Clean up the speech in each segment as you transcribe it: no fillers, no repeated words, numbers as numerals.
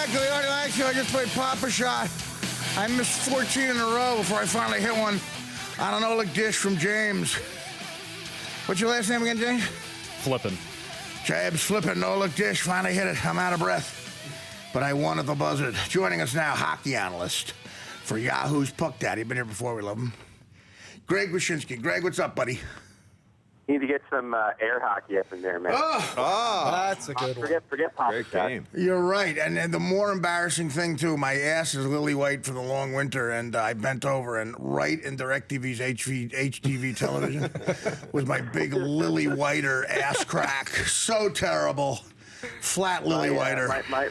back to the Artie Lange Show. I just played Papa Shot. I missed 14 in a row before I finally hit one on an Oleg dish from James. What's your last name again, James? Flippin'. James Flippin', Oleg dish. Finally hit it. I'm out of breath. But I won at the buzzard. Joining us now, hockey analyst for Yahoo's Puck Daddy. Been here before. We love him. Greg Wyshynski. Greg, what's up, buddy? Need to get some air hockey up in there, man. Oh, that's a good one. Forget Papa Great Shot. game. you're right. And the more embarrassing thing, too, my ass is lily white from the long winter, and I bent over, and right in DirecTV's HTV television was my big lily whiter ass crack. So terrible. Flat lily whiter. My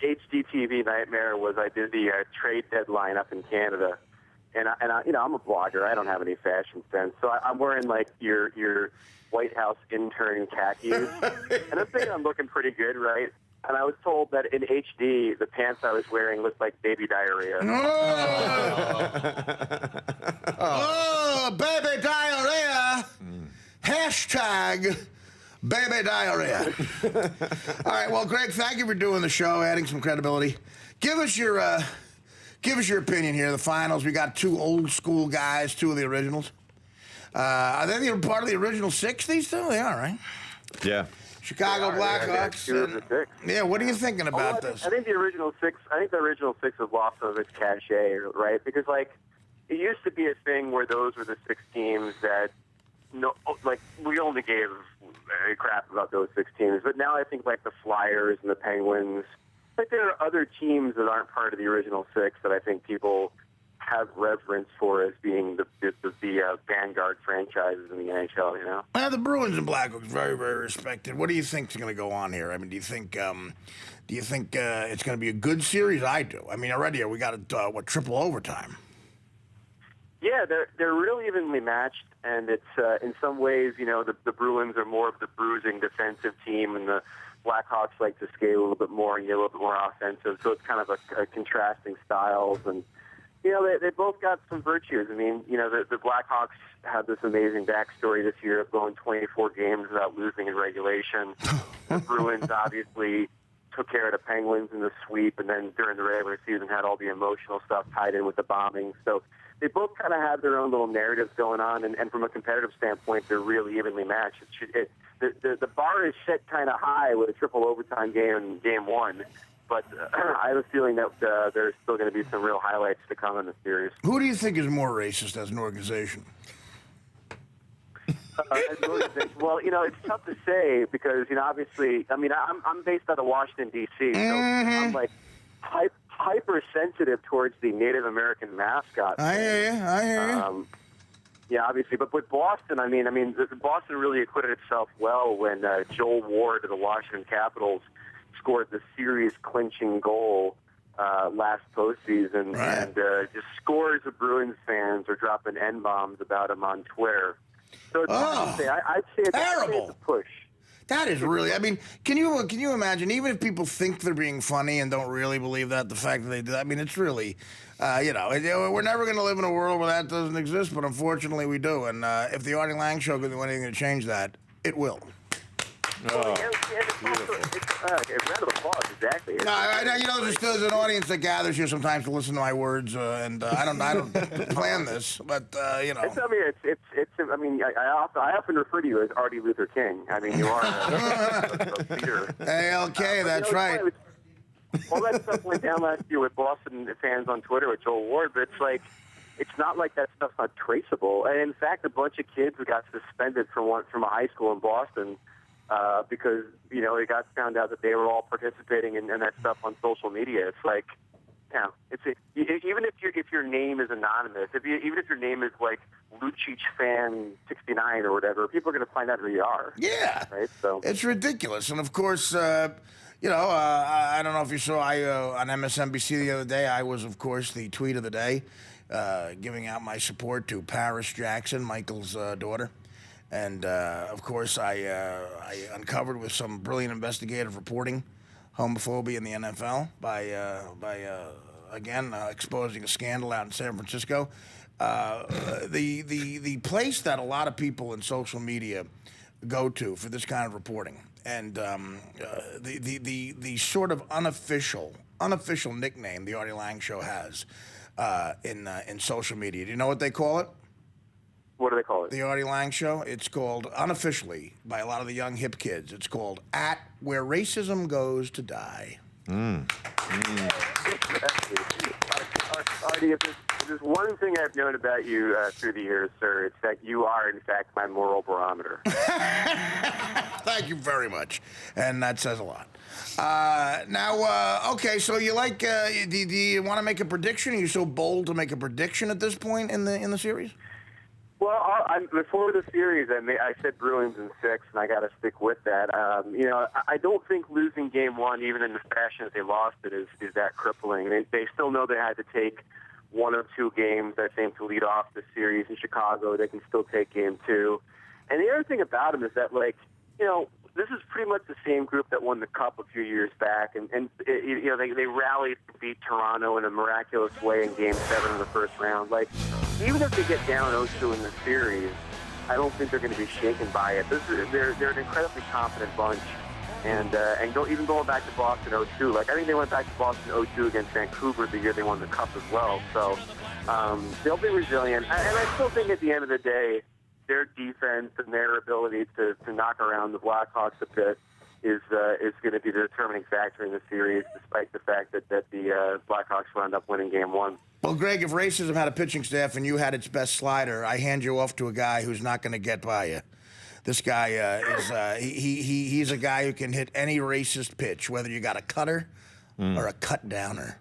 HDTV nightmare was I did the trade deadline up in Canada. And I, you know, I'm a blogger. I don't have any fashion sense, so I'm wearing like your White House intern khakis, and I'm thinking I'm looking pretty good, right? And I was told that in HD, the pants I was wearing looked like baby diarrhea. Oh, baby diarrhea. Hashtag baby diarrhea. All right, well, Greg, thank you for doing the show, adding some credibility. Give us your opinion here. The finals, we got two old school guys, two of the originals. Are they part of the original six, these two? They are, right? Yeah. Chicago Blackhawks. Two of the six. Yeah, what are you thinking about this? I think the original six. I think the original six has lost some of its cachet, right? Because like it used to be a thing where those were the six teams that we only gave a crap about those six teams. But now I think like the Flyers and the Penguins. Like there are other teams that aren't part of the original six that I think people have reverence for as being the vanguard franchises in the NHL. You know, the Bruins and Blackhawks very, very respected. What do you think is going to go on here? I mean, do you think it's going to be a good series? I do. I mean, already we got triple overtime. Yeah, they're really evenly matched, and it's in some ways, you know, the Bruins are more of the bruising defensive team, and the Blackhawks like to skate a little bit more and get a little bit more offensive. So it's kind of a contrasting styles, and you know they both got some virtues. I mean, you know, the Blackhawks had this amazing backstory this year of going 24 games without losing in regulation. The Bruins obviously took care of the Penguins in the sweep, and then during the regular season had all the emotional stuff tied in with the bombing. So they both kind of have their own little narratives going on, and from a competitive standpoint, they're really evenly matched. The bar is set kind of high with a triple overtime game in game one, but I have a feeling that there's still going to be some real highlights to come in the series. Who do you think is more racist as an organization? Well, you know, it's tough to say because, you know, obviously, I mean, I'm based out of Washington, D.C., so I'm like hypersensitive towards the Native American mascot. I hear you. Yeah, obviously, but with Boston, I mean, Boston really acquitted itself well when Joel Ward of the Washington Capitals scored the series-clinching goal last postseason, right. And just scores of Bruins fans are dropping N-bombs about him on Twitter. So it's I'd say it's a push. That is really, I mean, can you imagine, even if people think they're being funny and don't really believe that, the fact that they do, I mean, it's really, we're never going to live in a world where that doesn't exist, but unfortunately we do. And if the Artie Lange Show can do anything to change that, it will. Oh, it's round of applause, exactly. No, I know, you know, there's an audience that gathers here sometimes to listen to my words, and I don't plan this, but you know. I mean, I often refer to you as Artie Luther King. I mean, you are a leader. ALK, that's right. All that stuff went down last year with Boston fans on Twitter with Joel Ward, but it's not like that stuff's not traceable. And in fact, a bunch of kids who got suspended from a high school in Boston because, you know, it got found out that they were all participating in that stuff on social media. It's like, you know, even if your name is anonymous, even if your name is like Lucic fan 69 or whatever, people are going to find out who you are. Yeah, right. So it's ridiculous, and of course, you know, I don't know if you saw on MSNBC the other day. I was, of course, the tweet of the day, giving out my support to Paris Jackson, Michael's daughter. And, of course, I uncovered with some brilliant investigative reporting homophobia in the NFL by exposing a scandal out in San Francisco. The place that a lot of people in social media go-to for this kind of reporting, and the sort of unofficial nickname the Artie Lange Show has in social media. Do you know what they call it? What do they call it? The Artie Lange Show. It's called, unofficially, by a lot of the young hip kids, it's called "At Where Racism Goes to Die." Artie, if there's one thing I've known about you through the years, sir, it's that you are, in fact, my moral barometer. Thank you very much, and that says a lot. Okay, so you like? Do you want to make a prediction? Are you so bold to make a prediction at this point in the series? Well, before the series, I said Bruins in 6, and I got to stick with that. I don't think losing Game 1, even in the fashion that they lost it, is that crippling. They still know they had to take one of 2 games, I think, to lead off the series in Chicago. They can still take Game 2. And the other thing about them is that, this is pretty much the same group that won the Cup a few years back, and they rallied to beat Toronto in a miraculous way in Game 7 of the first round. Even if they get down 0-2 in the series, I don't think they're going to be shaken by it. They're an incredibly confident bunch, and going back to Boston 0-2, I think they went back to Boston 0-2 against Vancouver the year they won the Cup as well. So they'll be resilient, and I still think at the end of the day, their defense and their ability to knock around the Blackhawks a bit is going to be the determining factor in the series, despite the fact that the Blackhawks wound up winning Game 1. Well, Greg, if racism had a pitching staff and you had its best slider, I hand you off to a guy who's not going to get by you. This guy he's a guy who can hit any racist pitch, whether you got a cutter or a cut downer.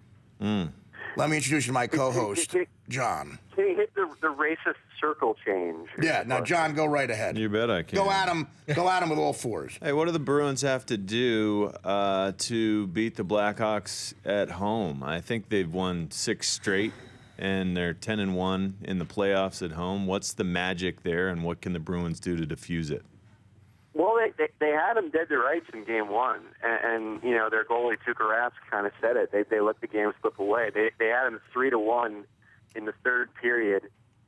Let me introduce you to my co-host, John. Can he hit the racist circle change? Yeah, now, John, go right ahead. You bet I can. Go at him with all 4s. Hey, what do the Bruins have to do to beat the Blackhawks at home? I think they've won 6 straight, and they're 10-1 in the playoffs at home. What's the magic there, and what can the Bruins do to defuse it? Well, they had them dead to rights in Game 1, and their goalie Tuukka Rask kind of said it. They let the game slip away. They had them 3-1 in the third period.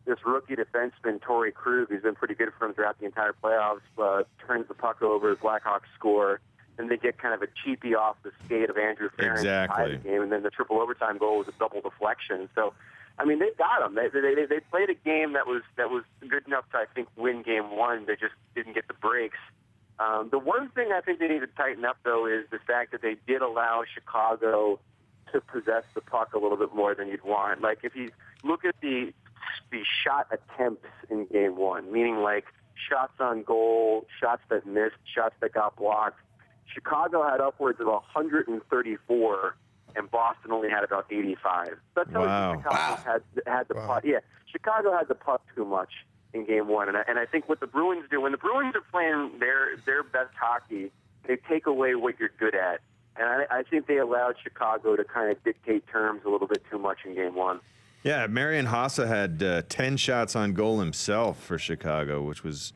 This rookie defenseman Torrey Krug, who's been pretty good for them throughout the entire playoffs, turns the puck over. The Blackhawks score, and they get kind of a cheapie off the skate of Andrew Ference to tie the game, and then the triple overtime goal was a double deflection. So, they got them. They played a game that was good enough to, I think, win Game 1. They just didn't get the breaks. The one thing I think they need to tighten up, though, is the fact that they did allow Chicago to possess the puck a little bit more than you'd want. If you look at the shot attempts in Game 1, meaning shots on goal, shots that missed, shots that got blocked, Chicago had upwards of 134, and Boston only had about 85. That's how Chicago had the puck. Yeah, Chicago had the puck too much in Game 1, and I think what the Bruins do, when the Bruins are playing their best hockey, they take away what you're good at. And I think they allowed Chicago to kind of dictate terms a little bit too much in Game 1. Yeah, Marian Hossa had 10 shots on goal himself for Chicago, which was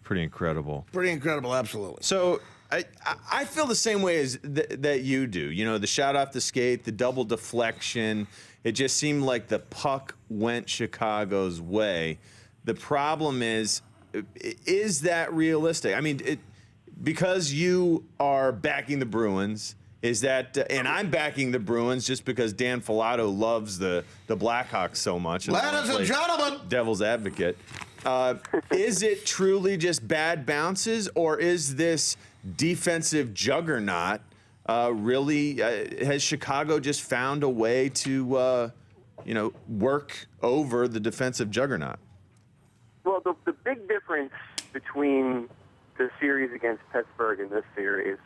pretty incredible. Pretty incredible, absolutely. So I feel the same way as that you do. The shot off the skate, the double deflection, it just seemed like the puck went Chicago's way. The problem is that realistic? Because you are backing the Bruins, is that, and I'm backing the Bruins just because Dan Filato loves the Blackhawks so much. Ladies and gentlemen, devil's advocate. Is it truly just bad bounces, or is this defensive juggernaut really? Has Chicago just found a way to, work over the defensive juggernaut? Well, the big difference between the series against Pittsburgh and this series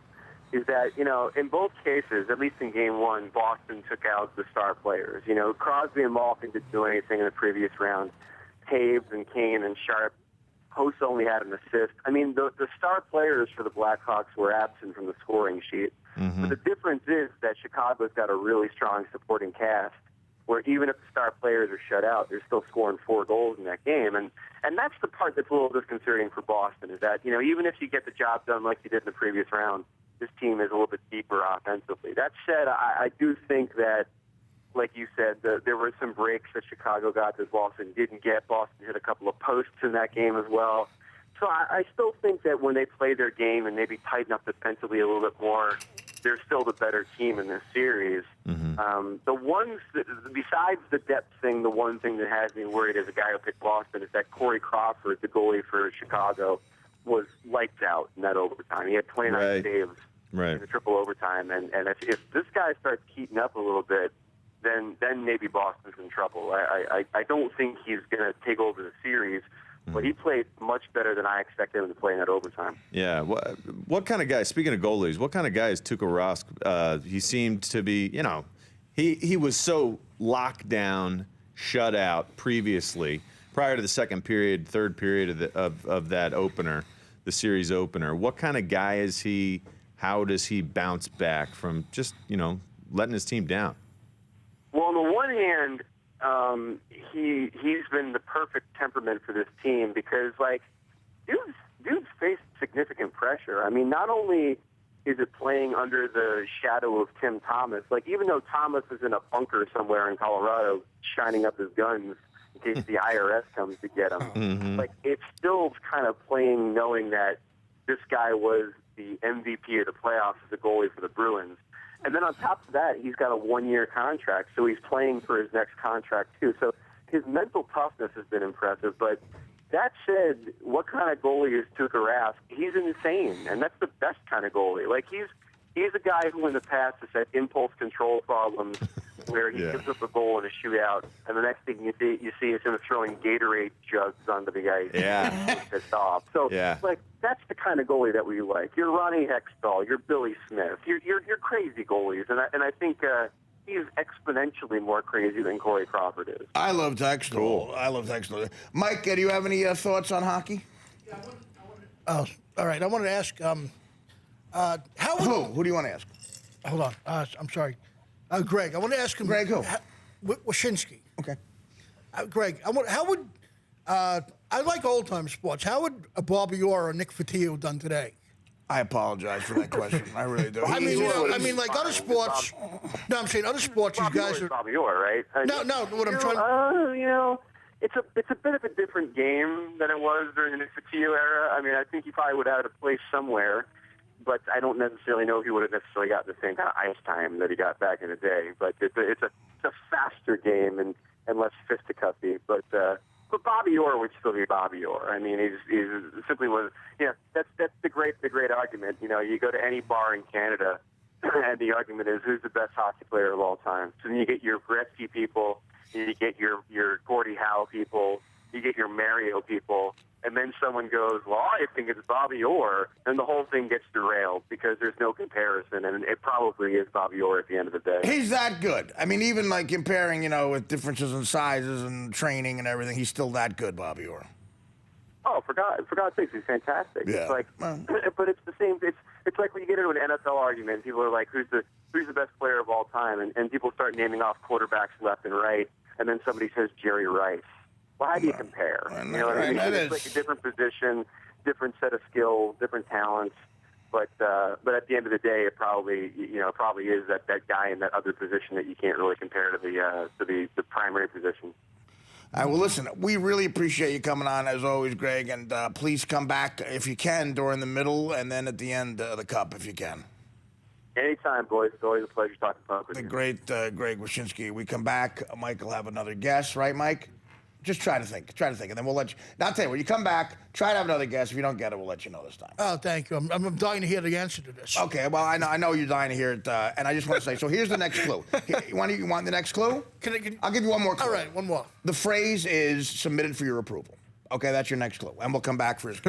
is that, in both cases, at least in Game 1, Boston took out the star players. Crosby and Malkin didn't do anything in the previous round. Taves and Kane and Sharp, Hossa only had an assist. The star players for the Blackhawks were absent from the scoring sheet. Mm-hmm. But the difference is that Chicago's got a really strong supporting cast where even if the star players are shut out, they're still scoring 4 goals in that game. And that's the part that's a little disconcerting for Boston, is that, even if you get the job done like you did in the previous round, this team is a little bit deeper offensively. That said, I do think that, like you said, there were some breaks that Chicago got that Boston didn't get. Boston hit a couple of posts in that game as well. So I still think that when they play their game and maybe tighten up defensively a little bit more, they're still the better team in this series. The ones that, besides the depth thing, the one thing that has me worried as a guy who picked Boston is that Corey Crawford, the goalie for Chicago, was lights out in that overtime. He had 29 saves in the triple overtime, and if this guy starts heating up a little bit, then maybe Boston's in trouble. I don't think he's going to take over the series. But he played much better than I expected him to play in that overtime. Yeah. What kind of guy, speaking of goalies, what kind of guy is Tuukka Rask? He seemed to be, he was so locked down, shut out previously, prior to the second period, third period of that opener, the series opener. What kind of guy is he? How does he bounce back from just, letting his team down? Well, on the one hand, he's been the perfect temperament for this team because, dude's faced significant pressure. I mean, not only is it playing under the shadow of Tim Thomas, even though Thomas is in a bunker somewhere in Colorado shining up his guns in case the IRS comes to get him, it's still kind of playing knowing that this guy was the MVP of the playoffs as a goalie for the Bruins. And then on top of that, he's got a one-year contract, so he's playing for his next contract too. So his mental toughness has been impressive. But that said, what kind of goalie is Tuukka Rask? He's insane, and that's the best kind of goalie. He's a guy who in the past has had impulse control problems where he gives up a goal in a shootout, and the next thing you see is him throwing Gatorade jugs onto the ice. Yeah. Pissed off. So, that's the kind of goalie that we like. You're Ronnie Hextall. You're Billy Smith. You're crazy goalies, and I think he's exponentially more crazy than Corey Crawford is. I love Hextall. Cool. I love Hextall. Mike, do you have any thoughts on hockey? Yeah, all right. I wanted to ask, how would... Who do you want to ask? Hold on. I'm sorry. Greg, I want to ask him... Greg who? Wyshynski. Okay. Greg, how would... I like old-time sports. How would a Bobby Orr or Nick Fotiu done today? I apologize for that question. I really do. I mean, like other sports... No, I'm saying other sports, these guys are... Bobby Orr, right? No, what I'm trying... It's a bit of a different game than it was during the Nick Fotiu era. I mean, I think he probably would have had a place somewhere, but I don't necessarily know if he would have necessarily got the same kind of ice time that he got back in the day. But it's a faster game and less fisticuffy. But Bobby Orr would still be Bobby Orr. I mean, he's simply was. That's the great argument. You go to any bar in Canada, and the argument is who's the best hockey player of all time. So then you get your Gretzky people, you get your Gordie Howe people, you get your Mario people, and then someone goes, well, I think it's Bobby Orr, and the whole thing gets derailed because there's no comparison, and it probably is Bobby Orr at the end of the day. He's that good. I mean, even comparing, with differences in sizes and training and everything, he's still that good, Bobby Orr. Oh, for God's sakes, he's fantastic. Yeah. It's but it's the same. It's like when you get into an NFL argument, people are like, who's the best player of all time, and people start naming off quarterbacks left and right, and then somebody says Jerry Rice. Well, how do you compare? You know what I mean? It's like a different position, different set of skills, different talents. But at the end of the day, it probably is that guy in that other position that you can't really compare to the primary position. Well, listen, we really appreciate you coming on, as always, Greg, and please come back if you can during the middle and then at the end of the Cup if you can. Anytime, boys. It's always a pleasure talking puck with you. The great Greg Wyshynski. We come back, Mike will have another guest, right, Mike? Just try to think, and then we'll let you. Now, I'll tell you, when you come back, try to have another guess. If you don't get it, we'll let you know this time. Oh, thank you. I'm dying to hear the answer to this. Okay, well, I know you're dying to hear it, and I just want to say, so here's the next clue. You want the next clue? I'll give you one more clue. All right, one more. The phrase is submitted for your approval. Okay, that's your next clue, and we'll come back for his